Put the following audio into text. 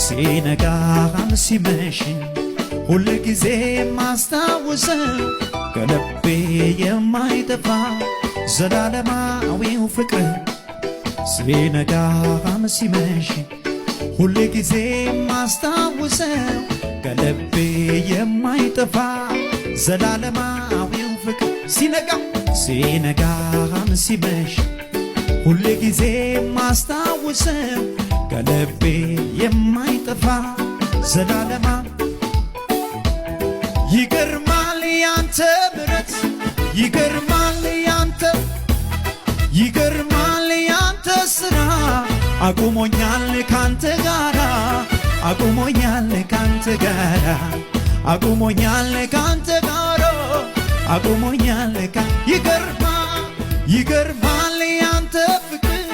ሲነጋም ሲመሽ ሁል ጊዜ ማስታወሰው ከልቤ የማይጠፋ ዘላለማዊው ፍቅር ሲነጋም ሲመሽ ሁል ጊዜ ማስታወሰው ከልቤ የማይጠፋ ዘላለማዊው ፍቅር ሲነጋም ሲመሽ ሁል ጊዜ ማስታወሰው ከልቤ የማይጠፋ ዘላለማ ይገርማል ያንተ ምሕረት ይገርማል ያንተ ሥራ አቁሞኛል ካንተ ጋራ አቁሞኛል ካንተ ጋራ አቁሞኛል ካንተ ጋራ አቁሞኛል ይገርማል ያንተ ፍቅር